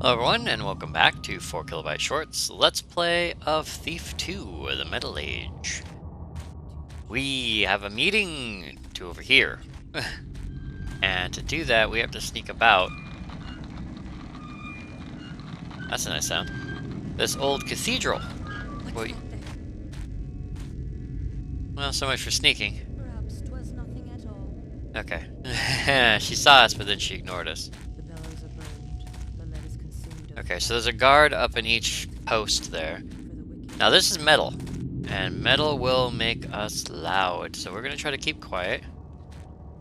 Hello everyone, and welcome back to 4KB Shorts. Let's play of Thief 2, The Metal Age. We have a meeting to overhear. And to do that, we have to sneak about. That's a nice sound. This old cathedral. Wait. Well, so much for sneaking. Perhaps 'twas nothing at all. Okay. She saw us, but then she ignored us. The bellows are burned, the lead is consumed. Okay, so there's a guard up in each post there. Now this is metal, and metal will make us loud, so we're gonna try to keep quiet.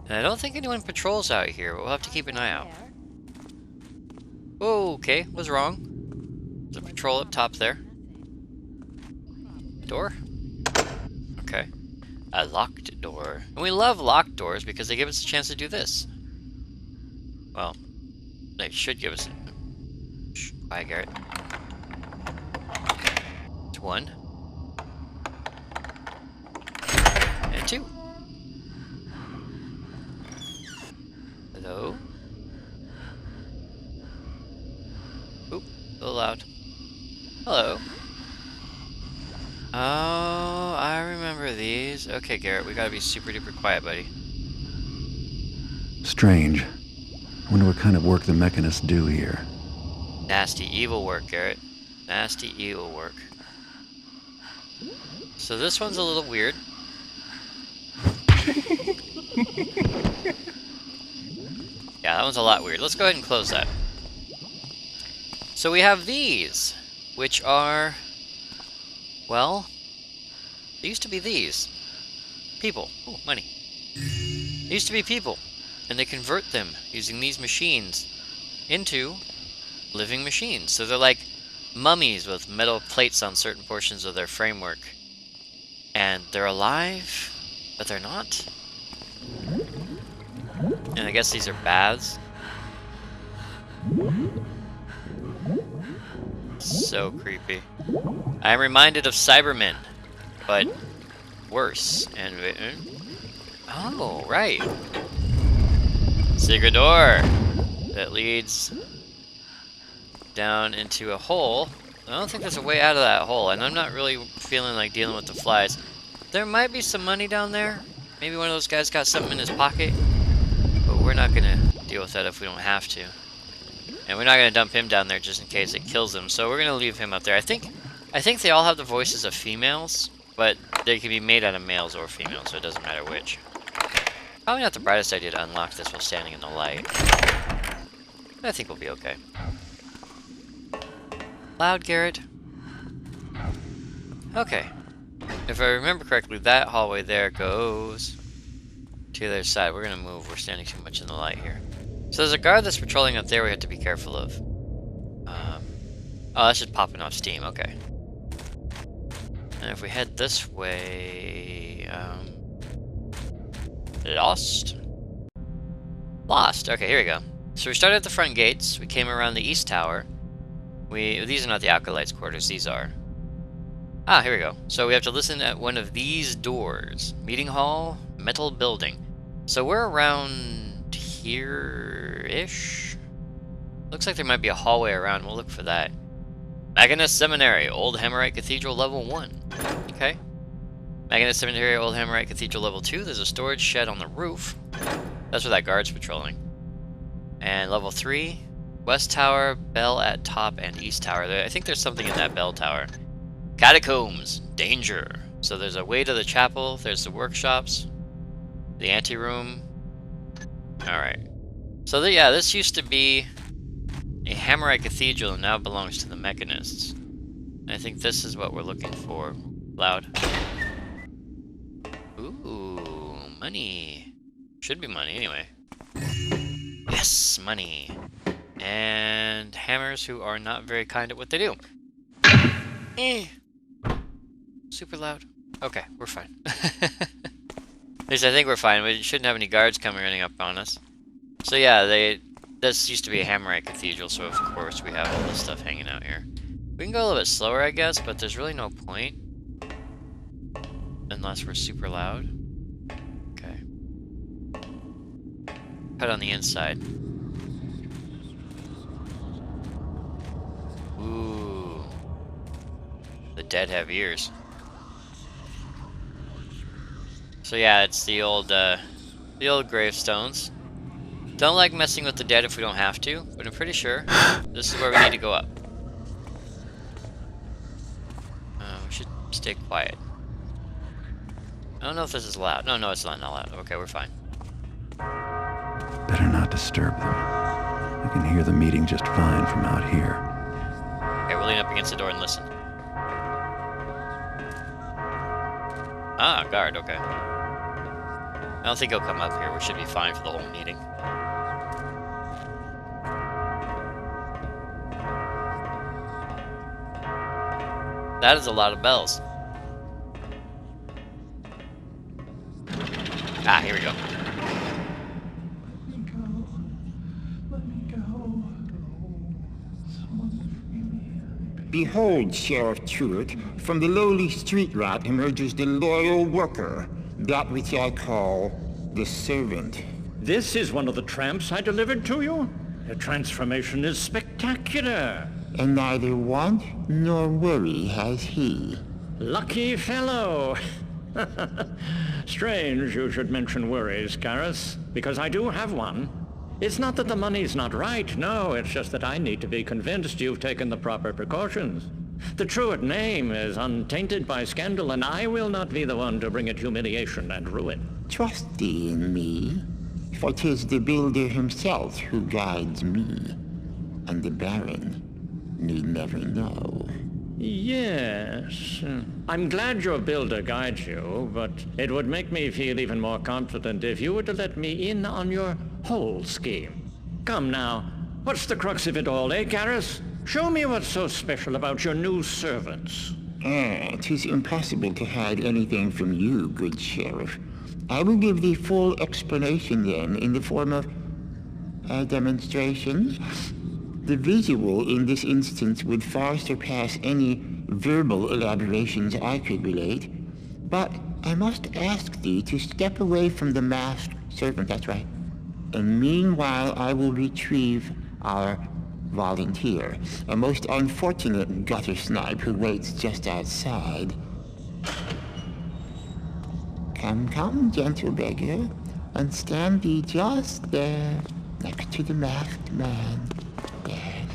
And I don't think anyone patrols out here, but we'll have to keep an eye out. Oh, okay, was wrong. There's a patrol up top there. Door? Okay. A locked door. And we love locked doors because they give us a chance to do this. Well, they should give us a... Shh, quiet, Garrett. It's one. And two. Hello? Oop, a little loud. Hello. Oh, I remember these. Okay, Garrett, we gotta be super duper quiet, buddy. Strange. Wonder what kind of work the machanists do here. Nasty, evil work, Garrett. Nasty, evil work. So this one's a little weird. Yeah, that one's a lot weird. Let's go ahead and close that. So we have these, which are... Well, they used to be these. People. Oh, money. They used to be people, and they convert them using these machines into living machines. So they're like mummies with metal plates on certain portions of their framework. And they're alive, but they're not. And I guess these are baths. So creepy. I'm reminded of Cybermen, but worse. And oh, right. Secret door that leads down into a hole. I don't think there's a way out of that hole, and I'm not really feeling like dealing with the flies. There might be some money down there. Maybe one of those guys got something in his pocket, but we're not gonna deal with that if we don't have to. And we're not gonna dump him down there just in case it kills him, so we're gonna leave him up there. I think they all have the voices of females, but they can be made out of males or females, so it doesn't matter which. Probably not the brightest idea to unlock this while standing in the light. But I think we'll be okay. Loud, Garrett. Okay. If I remember correctly, that hallway there goes to the other side. We're gonna move. We're standing too much in the light here. So there's a guard that's patrolling up there we have to be careful of. Oh, that's just popping off steam. Okay. And if we head this way... Lost? Lost. Okay, here we go. So we started at the front gates. We came around the east tower. These are not the Acolytes' quarters. These are... Ah, here we go. So we have to listen at one of these doors. Meeting hall, metal building. So we're around here-ish? Looks like there might be a hallway around. We'll look for that. Maginus Seminary, Old Hammerite Cathedral Level 1. Okay. Maginus Seminary, Old Hammerite Cathedral Level 2. There's a storage shed on the roof. That's where that guard's patrolling. And Level 3, West Tower, Bell at top, and East Tower. I think there's something in that bell tower. Catacombs, danger. So there's a way to the chapel, there's the workshops, the anteroom. Alright. So yeah, this used to be a Hammerite cathedral and now belongs to the machanists. And I think this is what we're looking for. Loud. Ooh, money. Should be money anyway. Yes, money. And hammers who are not very kind at what they do. Super loud. Okay, we're fine. At least I think we're fine. We shouldn't have any guards coming running up on us. So yeah, this used to be a Hammerite cathedral, so of course we have all this stuff hanging out here. We can go a little bit slower, I guess, but there's really no point. Unless we're super loud. Okay. Cut on the inside. The dead have ears. So yeah, it's the old gravestones. Don't like messing with the dead if we don't have to, but I'm pretty sure this is where we need to go up. We should stay quiet. I don't know if this is loud. No, it's not loud. Okay, we're fine. Better not disturb them. I can hear the meeting just fine from out here. Okay, we'll lean up against the door and listen. Ah, guard, okay. I don't think he'll come up here. We should be fine for the whole meeting. That is a lot of bells. Ah, here we go. Behold, Sheriff Truitt, from the lowly street rat emerges the loyal worker, that which I call the servant. This is one of the tramps I delivered to you? The transformation is spectacular. And neither want nor worry has he. Lucky fellow. Strange you should mention worries, Garrus, because I do have one. It's not that the money's not right, no, it's just that I need to be convinced you've taken the proper precautions. The Truitt name is untainted by scandal, and I will not be the one to bring it humiliation and ruin. Trust thee in me, for 'tis the builder himself who guides me, and the Baron need never know. Yes. I'm glad your builder guides you, but it would make me feel even more confident if you were to let me in on your whole scheme. Come now, what's the crux of it all, eh, Garrus? Show me what's so special about your new servants. 'Tis impossible to hide anything from you, good sheriff. I will give thee full explanation then, in the form of demonstrations. The visual in this instance would far surpass any verbal elaborations I could relate. But I must ask thee to step away from the masked servant, that's right. And meanwhile I will retrieve our volunteer, a most unfortunate gutter snipe who waits just outside. Come, gentle beggar, and stand thee just there, next to the masked man. Yes.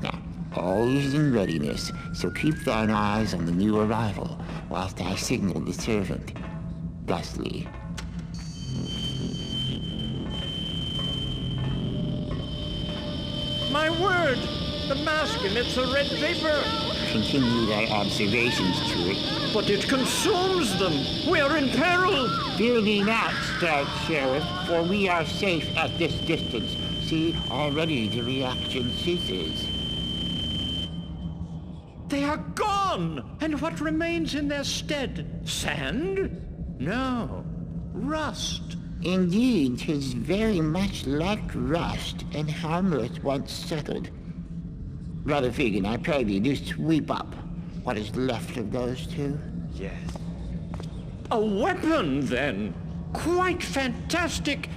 Now, all is in readiness, so keep thine eyes on the new arrival, whilst I signal the servant. Thusly. My word! The mask emits a red vapor! Continue thy observations to it. But it consumes them! We are in peril! Fear thee not, stout sheriff, for we are safe at this distance. See, already the reaction ceases. They are gone! And what remains in their stead? Sand? No. Rust. Indeed, 'tis very much like rust, and harmless once settled. Brother Fegan, I pray thee, do sweep up what is left of those two. Yes. A weapon, then! Quite fantastic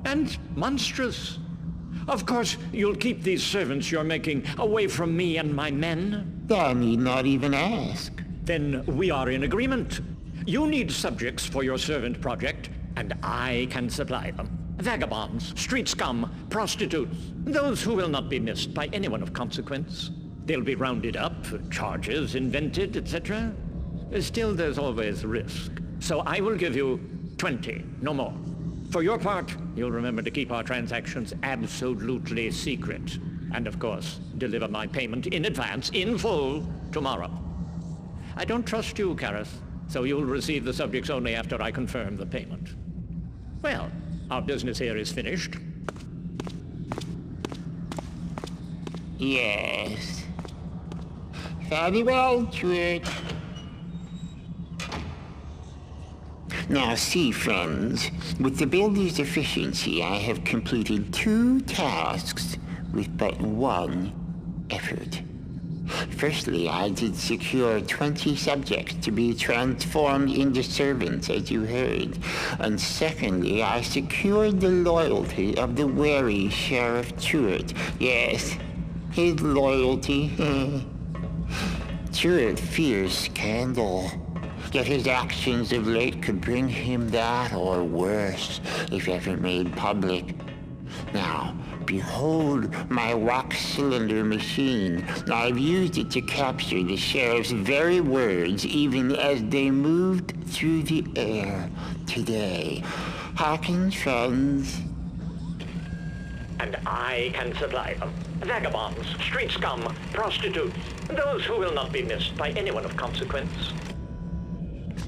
and monstrous. Of course, you'll keep these servants you're making away from me and my men. Thou need not even ask. Then we are in agreement. You need subjects for your servant project, and I can supply them. Vagabonds, street scum, prostitutes, those who will not be missed by anyone of consequence. They'll be rounded up, charges invented, etc. Still, there's always risk. So I will give you 20, no more. For your part, you'll remember to keep our transactions absolutely secret. And of course, deliver my payment in advance, in full, tomorrow. I don't trust you, Garrus, so you'll receive the subjects only after I confirm the payment. Well, our business here is finished. Yes. Very well, Truitt. Now see, friends, with the builder's efficiency, I have completed 2 tasks with but 1 effort. Firstly, I did secure 20 subjects to be transformed into servants, as you heard. And secondly, I secured the loyalty of the wary Sheriff Truitt. Yes, his loyalty. Turret fears scandal. Yet his actions of late could bring him that or worse, if ever made public. Now, behold my wax cylinder machine. I've used it to capture the sheriff's very words, even as they moved through the air today. Hearken, friends. And I can supply them. Vagabonds, street scum, prostitutes, those who will not be missed by anyone of consequence.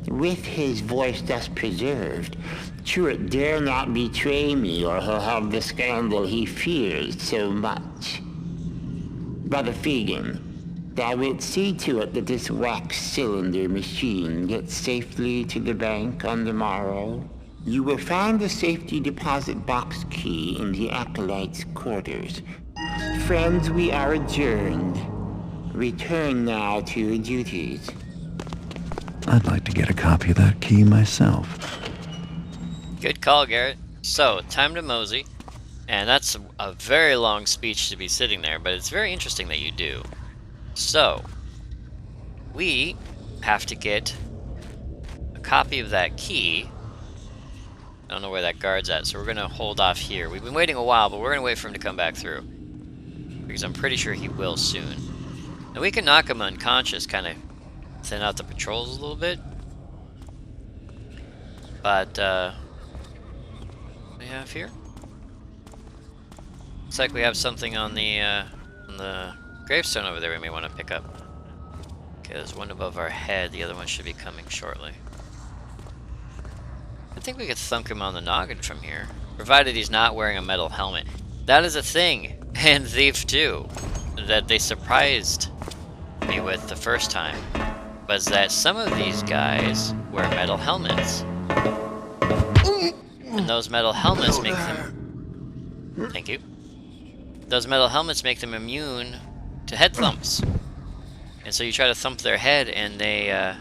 With his voice thus preserved, Turret dare not betray me, or he'll have the scandal he fears so much. Brother Fegan, thou wilt see to it that this wax cylinder machine gets safely to the bank on the morrow. You will find the safety deposit box key in the Acolyte's quarters. Friends, we are adjourned. Return now to your duties. I'd like to get a copy of that key myself. Good call, Garrett. So, time to mosey. And that's a very long speech to be sitting there, but it's very interesting that you do. So, we have to get a copy of that key. I don't know where that guard's at, so we're going to hold off here. We've been waiting a while, but we're going to wait for him to come back through. Because I'm pretty sure he will soon. And we can knock him unconscious, kind of thin out the patrols a little bit. But, what do we have here? Looks like we have something on the gravestone over there we may want to pick up. Okay, there's one above our head, the other one should be coming shortly. I think we could thunk him on the noggin from here, provided he's not wearing a metal helmet. That is a thing, and Thief 2, that they surprised me with the first time, was that some of these guys wear metal helmets. And those metal helmets make them... Thank you. Those metal helmets make them immune to head thumps. And so you try to thump their head and they,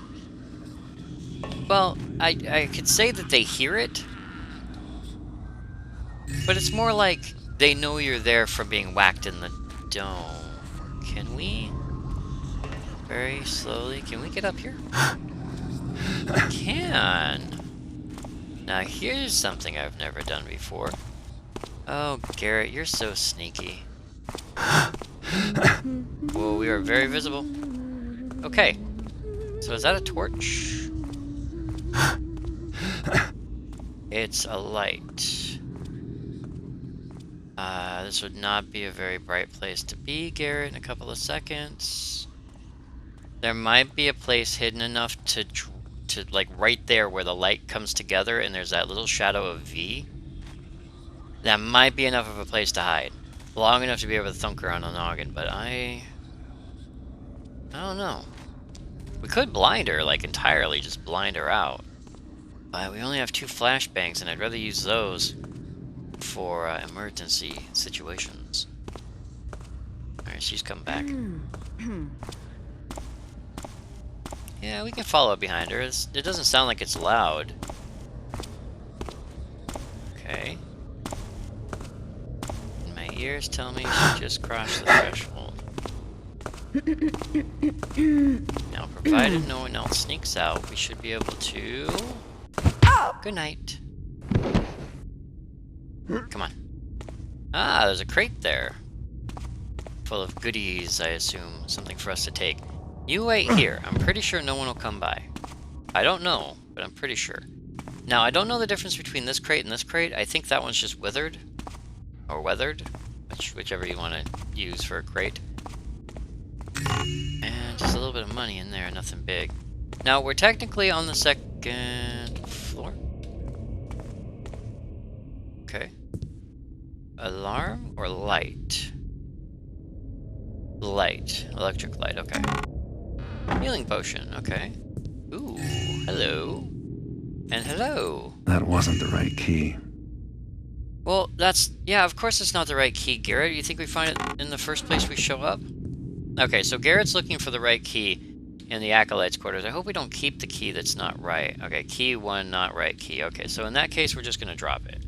well, I could say that they hear it, but it's more like they know you're there from being whacked in the dome. Can we? Very slowly. Can we get up here? We can. Now here's something I've never done before. Oh, Garrett, you're so sneaky. Whoa, we are very visible. Okay. So is that a torch? It's a light. This would not be a very bright place to be, Garrett, in a couple of seconds. There might be a place hidden enough to like right there where the light comes together and there's that little shadow of V. That might be enough of a place to hide. Long enough to be able to thunk her on a noggin, but I don't know. We could blind her, like entirely just blind her out. But we only have 2 flashbangs and I'd rather use those for emergency situations. Alright, she's come back. Yeah, we can follow behind her. It doesn't sound like it's loud. Okay. And my ears tell me she just crossed the threshold. Now, provided no one else sneaks out, we should be able to... Good night. Come on. Ah, there's a crate there. Full of goodies, I assume. Something for us to take. You wait here. I'm pretty sure no one will come by. I don't know, but I'm pretty sure. Now, I don't know the difference between this crate and this crate. I think that one's just withered. Or weathered. Whichever you want to use for a crate. And just a little bit of money in there, nothing big. Now, we're technically on the 2nd floor. Okay. Alarm or light? Light. Electric light, okay. Healing potion, okay. Ooh, hello. And hello. That wasn't the right key. Well, yeah, of course it's not the right key, Garrett. You think we find it in the first place we show up? Okay, so Garrett's looking for the right key in the Acolyte's quarters. I hope we don't keep the key that's not right. Okay, key 1, not right key. Okay, so in that case, we're just gonna drop it.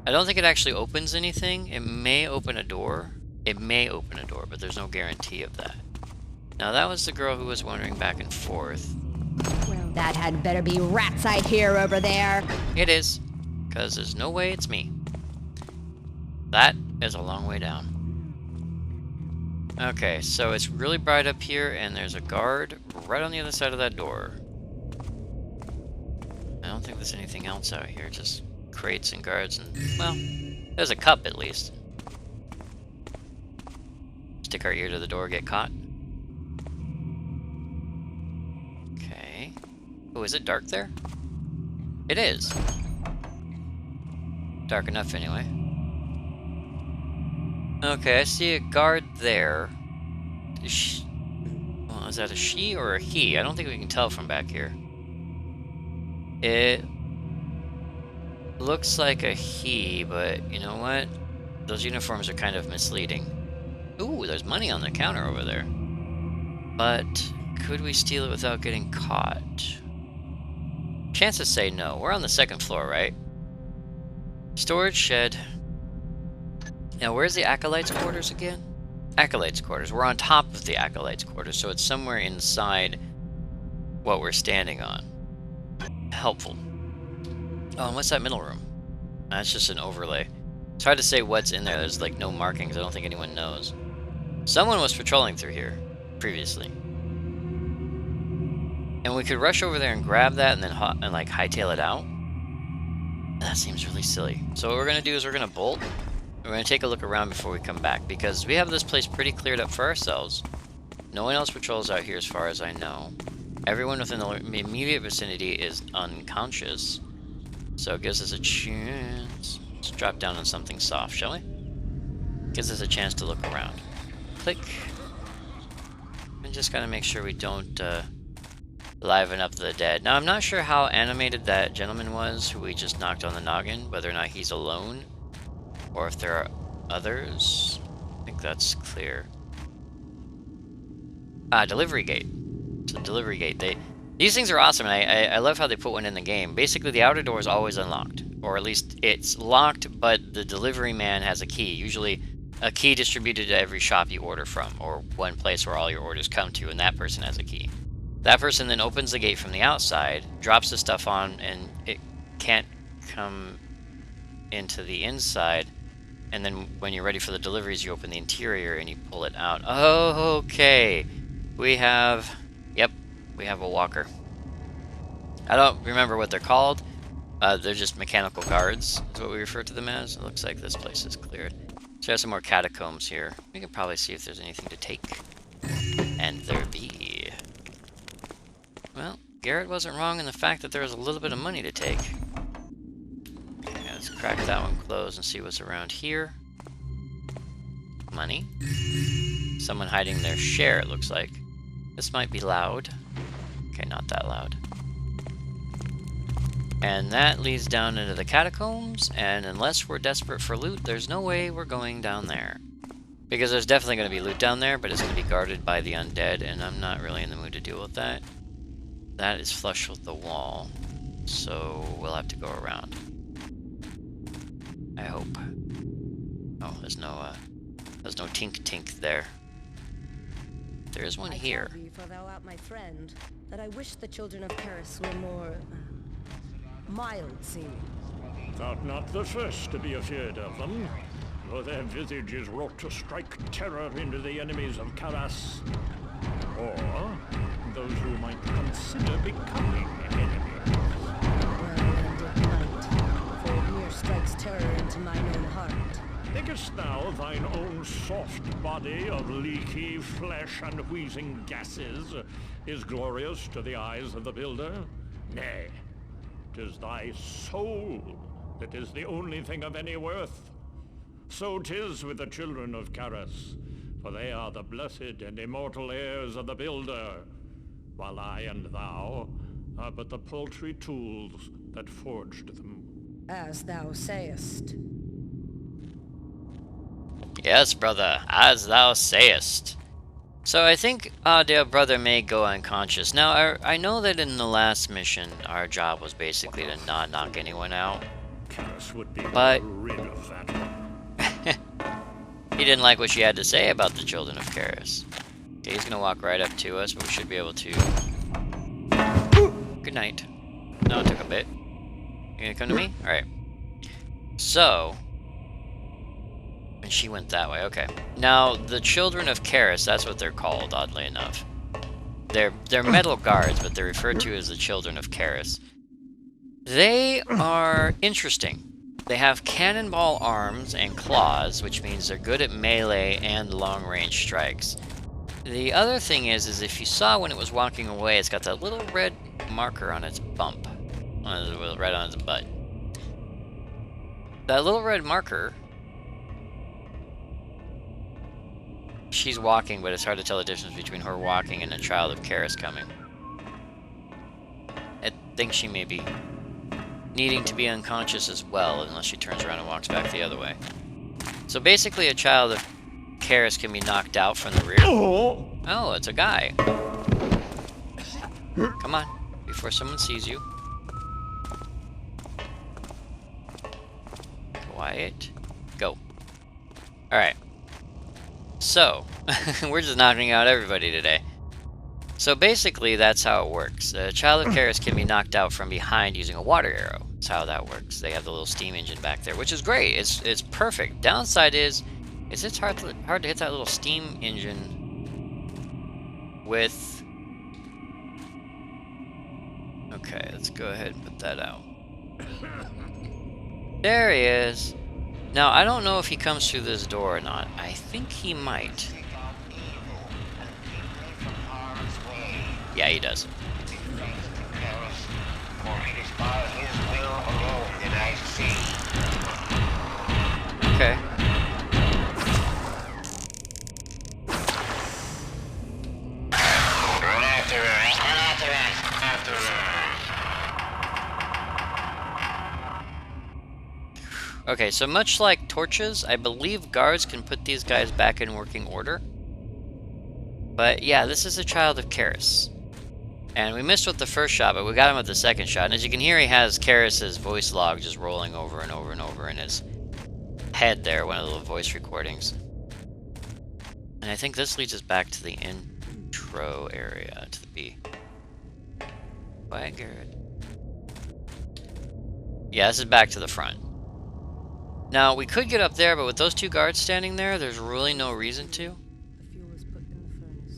I don't think it actually opens anything. It may open a door. It may open a door, but there's no guarantee of that. Now that was the girl who was wandering back and forth. Well, that had better be rats I hear over there. It is, because there's no way it's me. That is a long way down. Okay, so it's really bright up here, and there's a guard right on the other side of that door. I don't think there's anything else out here, just crates and guards and, well, there's a cup at least. Stick our ear to the door, get caught. Okay. Oh, is it dark there? It is. Dark enough anyway. Okay, I see a guard there. Well, is that a she or a he? I don't think we can tell from back here. It looks like a he, but you know what? Those uniforms are kind of misleading. Ooh, there's money on the counter over there. But could we steal it without getting caught? Chances say no. We're on the second floor, right? Storage shed. Now, where's the Acolytes' quarters again? Acolytes' quarters. We're on top of the Acolytes' quarters, so it's somewhere inside what we're standing on. Helpful. Oh, and what's that middle room? That's just an overlay. It's hard to say what's in there. There's like no markings. I don't think anyone knows. Someone was patrolling through here previously. And we could rush over there and grab that and then like hightail it out. That seems really silly. So what we're going to do is we're going to bolt. We're going to take a look around before we come back, because we have this place pretty cleared up for ourselves. No one else patrols out here as far as I know. Everyone within the immediate vicinity is unconscious. So it gives us a chance. Let's drop down on something soft, shall we? Gives us a chance to look around. Click. And just gotta make sure we don't liven up the dead. Now, I'm not sure how animated that gentleman was who we just knocked on the noggin, whether or not he's alone, or if there are others. I think that's clear. Delivery gate. It's a delivery gate. These things are awesome, and I love how they put one in the game. Basically, the outer door is always unlocked, or at least it's locked, but the delivery man has a key. Usually, a key distributed to every shop you order from, or one place where all your orders come to, and that person has a key. That person then opens the gate from the outside, drops the stuff on, and it can't come into the inside. And then when you're ready for the deliveries, you open the interior and you pull it out. Oh, okay. We have a walker. I don't remember what they're called. They're just mechanical guards, is what we refer to them as. It looks like this place is cleared. So there's some more catacombs here. We can probably see if there's anything to take. And there be. Well, Garrett wasn't wrong in the fact that there was a little bit of money to take. Okay, let's crack that one closed and see what's around here. Money. Someone hiding their share, it looks like. This might be loud. Okay, not that loud. And that leads down into the catacombs, and unless we're desperate for loot, there's no way we're going down there. Because there's definitely going to be loot down there, but it's going to be guarded by the undead, and I'm not really in the mood to deal with that. That is flush with the wall, so we'll have to go around. I hope. Oh, there's no tink there. There is one here. I tell thee, for thou art my friend, that I wish the children of Paris were more mild seeming. Thou'rt not the first to be afeard of them, for their visage is wrought to strike terror into the enemies of Karas, or those who might consider becoming enemies. Well ended night, for here strikes terror into mine own heart. Thinkest thou thine own soft body of leaky flesh and wheezing gases is glorious to the eyes of the builder? Nay, 'tis thy soul that is the only thing of any worth. So 'tis with the children of Karas, for they are the blessed and immortal heirs of the builder, while I and thou are but the paltry tools that forged them. As thou sayest. Yes, brother, as thou sayest. So I think our dear brother may go unconscious. Now, I know that in the last mission, our job was basically to not knock anyone out. Karas would be But rid of that one. he didn't like what she had to say about the children of Karas. Okay, he's gonna walk right up to us, but we should be able to... Good night. No, it took a bit. You gonna come to me? Alright. So... And she went that way, okay. Now, the Children of Karis, that's what they're called, oddly enough. They're metal guards, but they're referred to as the Children of Karis. They are interesting. They have cannonball arms and claws, which means they're good at melee and long-range strikes. The other thing is if you saw when it was walking away, it's got that little red marker on its bump. Right on its butt. That little red marker... She's walking, but it's hard to tell the difference between her walking and a child of Karis coming. I think she may be needing to be unconscious as well, unless she turns around and walks back the other way. So basically, a child of Karis can be knocked out from the rear. Oh, it's a guy. Come on, before someone sees you. Quiet. Go. Alright. So, we're just knocking out everybody today. So basically, that's how it works. A child of Karis can be knocked out from behind using a water arrow. That's how that works. They have the little steam engine back there, which is great. It's perfect. Downside is it's hard to hit that little steam engine with... Okay, let's go ahead and put that out. There he is. Now, I don't know if he comes through this door or not. I think he might. Yeah, he does. Okay. Okay, so much like torches, I believe guards can put these guys back in working order. But yeah, this is a child of Karis. And we missed with the first shot, but we got him with the second shot. And as you can hear, he has Karis's voice log just rolling over and over and over in his head there, one of the little voice recordings. And I think this leads us back to the intro area, to the B. Quiet, Garrett. Yeah, this is back to the front. Now, we could get up there, but with those two guards standing there, there's really no reason to.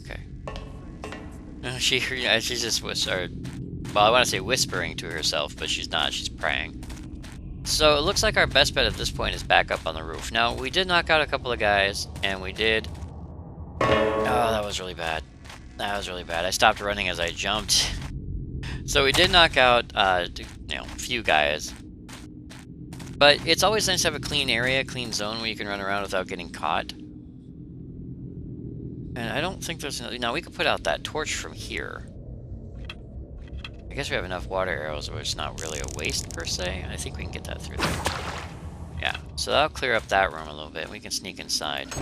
Okay. She's just whispered. Well, I want to say whispering to herself, but she's not. She's praying. So it looks like our best bet at this point is back up on the roof. Now, we did knock out a couple of guys, and we did... Oh, that was really bad. That was really bad. I stopped running as I jumped. So we did knock out, a few guys. But it's always nice to have a clean area, clean zone where you can run around without getting caught. And I don't think there's... Now, we could put out that torch from here. I guess we have enough water arrows where it's not really a waste, per se. I think we can get that through there. Yeah, so that'll clear up that room a little bit. We can sneak inside.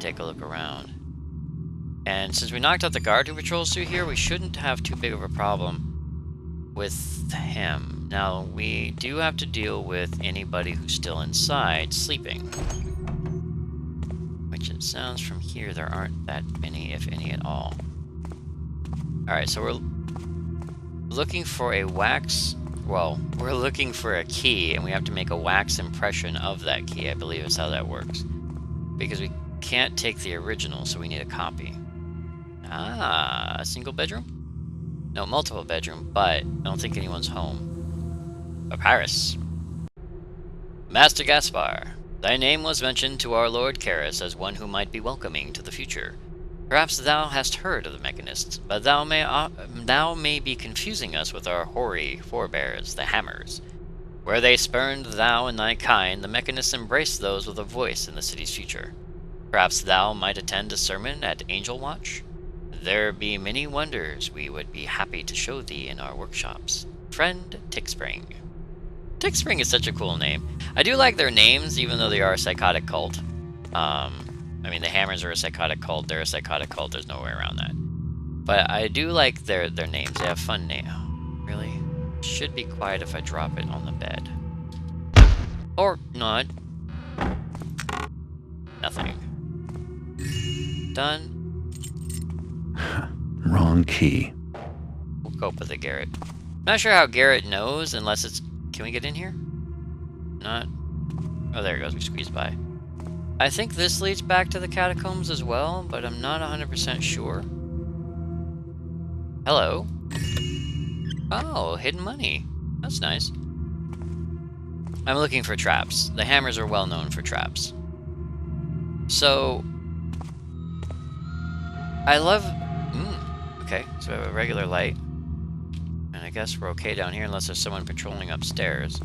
Take a look around. And since we knocked out the guard who patrols through here, we shouldn't have too big of a problem with him. Now, we do have to deal with anybody who's still inside sleeping. Which it sounds from here there aren't that many, if any at all. Alright, so we're looking for a wax... Well, we're looking for a key, and we have to make a wax impression of that key, I believe is how that works. Because we can't take the original, so we need a copy. Ah, a single bedroom? No, multiple bedroom, but I don't think anyone's home. Papyrus. Master Gaspar, thy name was mentioned to our Lord Karis as one who might be welcoming to the future. Perhaps thou hast heard of the machanists, but thou may be confusing us with our hoary forebears, the hammers. Where they spurned thou and thy kind, the machanists embraced those with a voice in the city's future. Perhaps thou might attend a sermon at Angel Watch? There be many wonders we would be happy to show thee in our workshops. Friend Tickspring. Tickspring is such a cool name. I do like their names, even though they are a psychotic cult. I mean, the Hammers are a psychotic cult. They're a psychotic cult. There's no way around that. But I do like their names. They have fun names. Really? Should be quiet if I drop it on the bed. Or not. Nothing. Done. wrong key. We'll cope with it, Garrett. Not sure how Garrett knows, unless it's... Can we get in here? Not... Oh, there it goes. We squeezed by. I think this leads back to the catacombs as well, but I'm not 100% sure. Hello. Oh, hidden money. That's nice. I'm looking for traps. The hammers are well known for traps. So... I love... okay, so we have a regular light. And I guess we're okay down here unless there's someone patrolling upstairs.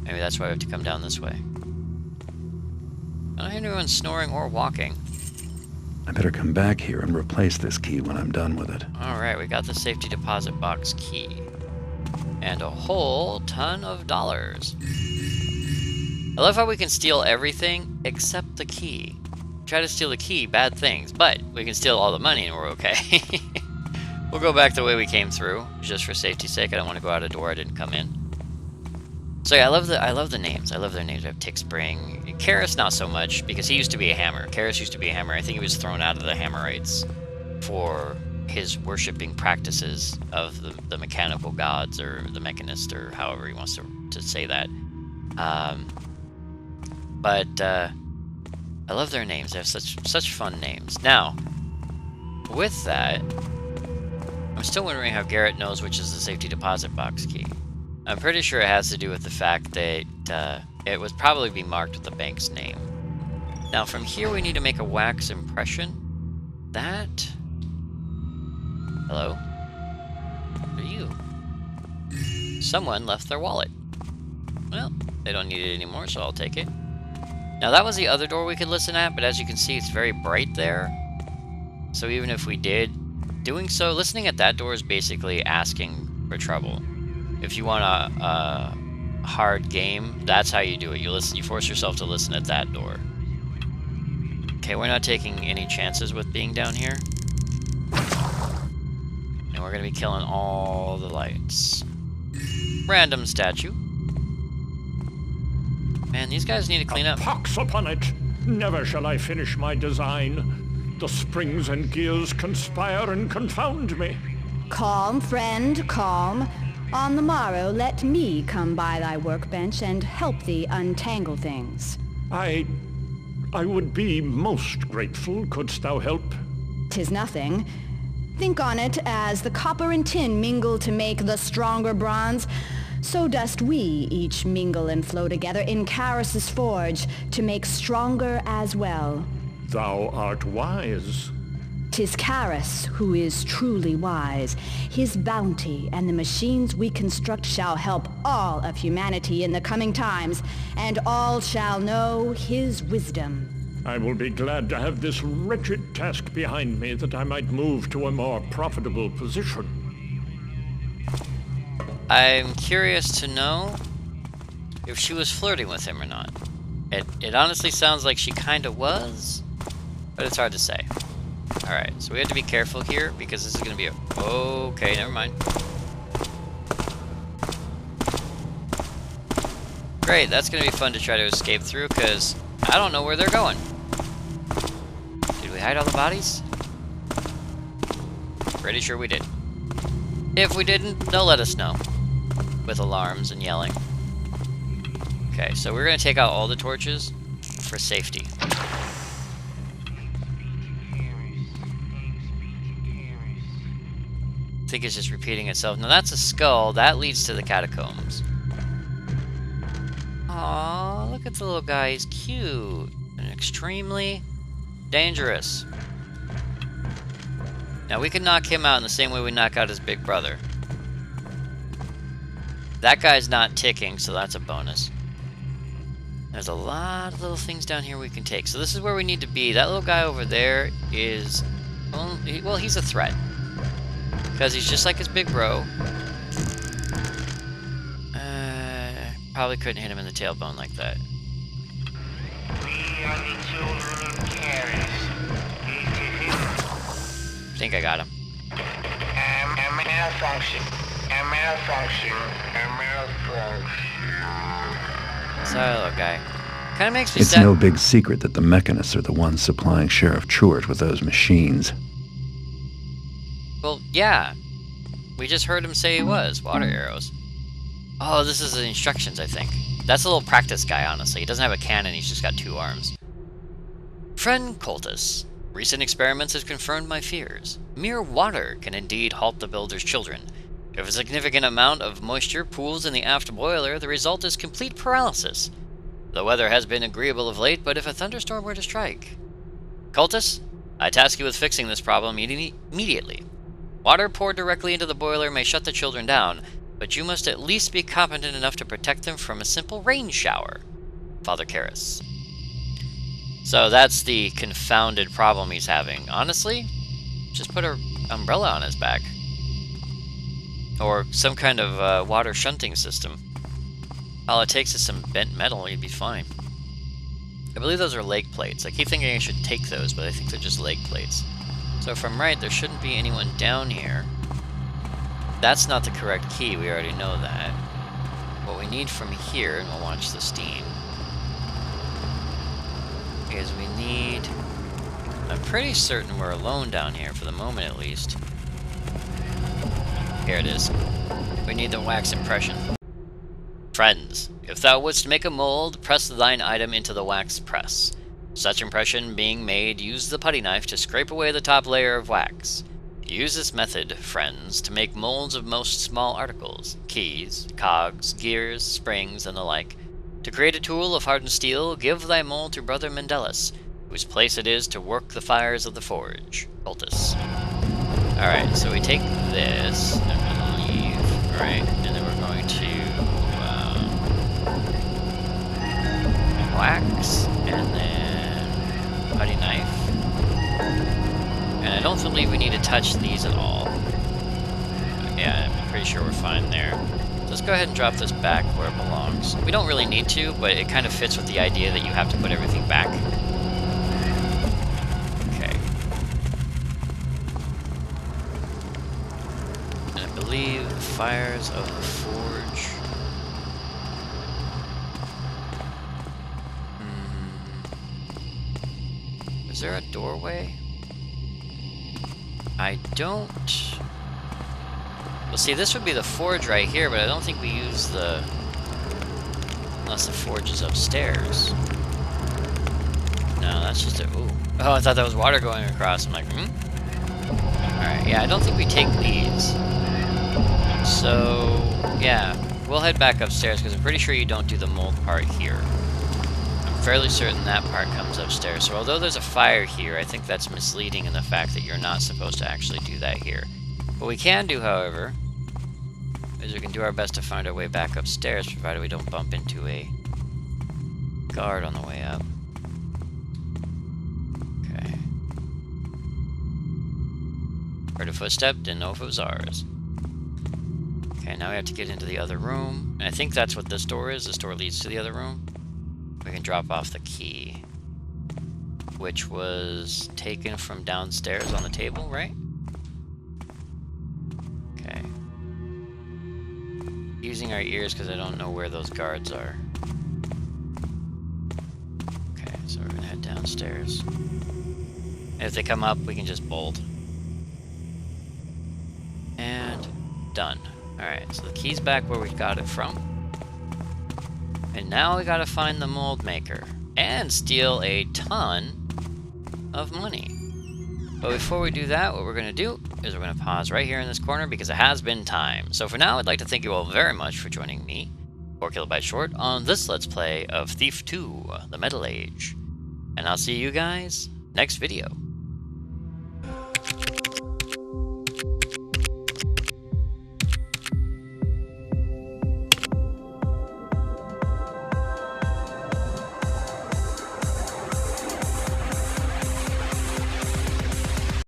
Maybe that's why we have to come down this way. I don't hear anyone snoring or walking. I better come back here and replace this key when I'm done with it. Alright, we got the safety deposit box key. And a whole ton of dollars. I love how we can steal everything except the key. Try to steal the key, bad things, but we can steal all the money and we're okay. We'll go back the way we came through, just for safety's sake. I don't want to go out a door I didn't come in. So yeah, I love the names. I love their names. We have Tick Spring. Karis, not so much, because he used to be a hammer. Karis used to be a hammer. I think he was thrown out of the Hammerites for his worshipping practices of the mechanical gods, or the mechanist, or however he wants to say that. But I love their names. They have such fun names. Now, with that, I'm still wondering how Garrett knows which is the safety deposit box key. I'm pretty sure it has to do with the fact that it would probably be marked with the bank's name. Now, from here, we need to make a wax impression. That... Hello? What are you? Someone left their wallet. Well, they don't need it anymore, so I'll take it. Now, that was the other door we could listen at, but as you can see, it's very bright there. So even if we did, doing so, listening at that door is basically asking for trouble. If you want a hard game, that's how you do it. You force yourself to listen at that door. Okay, we're not taking any chances with being down here. And we're gonna be killing all the lights. Random statue. Man, these guys need to clean up. Pox upon it! Never shall I finish my design. The springs and gears conspire and confound me. Calm, friend, calm. On the morrow, let me come by thy workbench and help thee untangle things. I would be most grateful, couldst thou help? 'Tis nothing. Think on it as the copper and tin mingle to make the stronger bronze. So dost we each mingle and flow together in Karis's forge to make stronger as well. Thou art wise. 'Tis Karis who is truly wise. His bounty and the machines we construct shall help all of humanity in the coming times, and all shall know his wisdom. I will be glad to have this wretched task behind me that I might move to a more profitable position. I'm curious to know if she was flirting with him or not. It honestly sounds like she kind of was, but it's hard to say. Alright, so we have to be careful here, because this is going to be a... Okay, never mind. Great, that's going to be fun to try to escape through, because I don't know where they're going. Did we hide all the bodies? Pretty sure we did. If we didn't, they'll let us know. With alarms and yelling. Okay, so we're going to take out all the torches for safety. I think it's just repeating itself. Now that's a skull. That leads to the catacombs. Aww, look at the little guy. He's cute. And extremely dangerous. Now we can knock him out in the same way we knock out his big brother. That guy's not ticking, so that's a bonus. There's a lot of little things down here we can take. So this is where we need to be. That little guy over there is... Well, he's a threat. Because he's just like his big bro. Probably couldn't hit him in the tailbone like that. We are the children of Karis. I think I got him. A malfunction. A malfunction. Sorry, little guy. Kind of makes me It's sad. no big secret that the mechanists are the ones supplying Sheriff Truart with those machines. Well, yeah. We just heard him say he was. Water arrows. Oh, this is the instructions, I think. That's a little practice guy, honestly. He doesn't have a cannon, he's just got 2 arms. Friend Cultus, recent experiments have confirmed my fears. Mere water can indeed halt the builder's children. If a significant amount of moisture pools in the aft boiler, the result is complete paralysis. The weather has been agreeable of late, but if a thunderstorm were to strike... Cultus, I task you with fixing this problem immediately. Water poured directly into the boiler may shut the children down, but you must at least be competent enough to protect them from a simple rain shower. Father Karras. So that's the confounded problem he's having. Honestly, just put an umbrella on his back. Or some kind of water shunting system. All it takes is some bent metal, you'd be fine. I believe those are leg plates. I keep thinking I should take those, but I think they're just leg plates. So if I'm right, there shouldn't be anyone down here. That's not the correct key, we already know that. What we need from here, and we'll watch the steam, is we need... I'm pretty certain we're alone down here, for the moment at least. Here it is. We need the wax impression. Friends, if thou wouldst make a mold, press thine item into the wax press. Such impression being made, use the putty knife to scrape away the top layer of wax. Use this method, friends, to make molds of most small articles, keys, cogs, gears, springs, and the like. To create a tool of hardened steel, give thy mold to Brother Mendelis, whose place it is to work the fires of the forge. Cultus. Alright, so we take this, I believe, right, and then we're going to wax, and then putty knife. And I don't believe we need to touch these at all. Yeah, I'm pretty sure we're fine there. So let's go ahead and drop this back where it belongs. We don't really need to, but it kind of fits with the idea that you have to put everything back. Okay. And I believe the fires of the forge... Is there a doorway? I don't... Well, see, this would be the forge right here, but I don't think we use the... Unless the forge is upstairs. No, that's just a... Ooh. Oh, I thought that was water going across. I'm like, Alright, yeah, I don't think we take these. So, yeah. We'll head back upstairs, because I'm pretty sure you don't do the mold part here. Fairly certain that part comes upstairs. So although there's a fire here, I think that's misleading in the fact that you're not supposed to actually do that here. What we can do, however, is we can do our best to find our way back upstairs, provided we don't bump into a guard on the way up. Okay. Heard a footstep, didn't know if it was ours. Okay, now we have to get into the other room. And I think that's what this door is. This door leads to the other room. We can drop off the key, which was taken from downstairs on the table, right? Okay. Using our ears because I don't know where those guards are. Okay, so we're gonna head downstairs. And if they come up, we can just bolt. And done. Alright, so the key's back where we got it from. And now we gotta find the mold maker and steal a ton of money. But before we do that, what we're gonna do is we're gonna pause right here in this corner because it has been time. So for now, I'd like to thank you all very much for joining me, 4KB Short, on this Let's Play of Thief 2, The Metal Age. And I'll see you guys next video.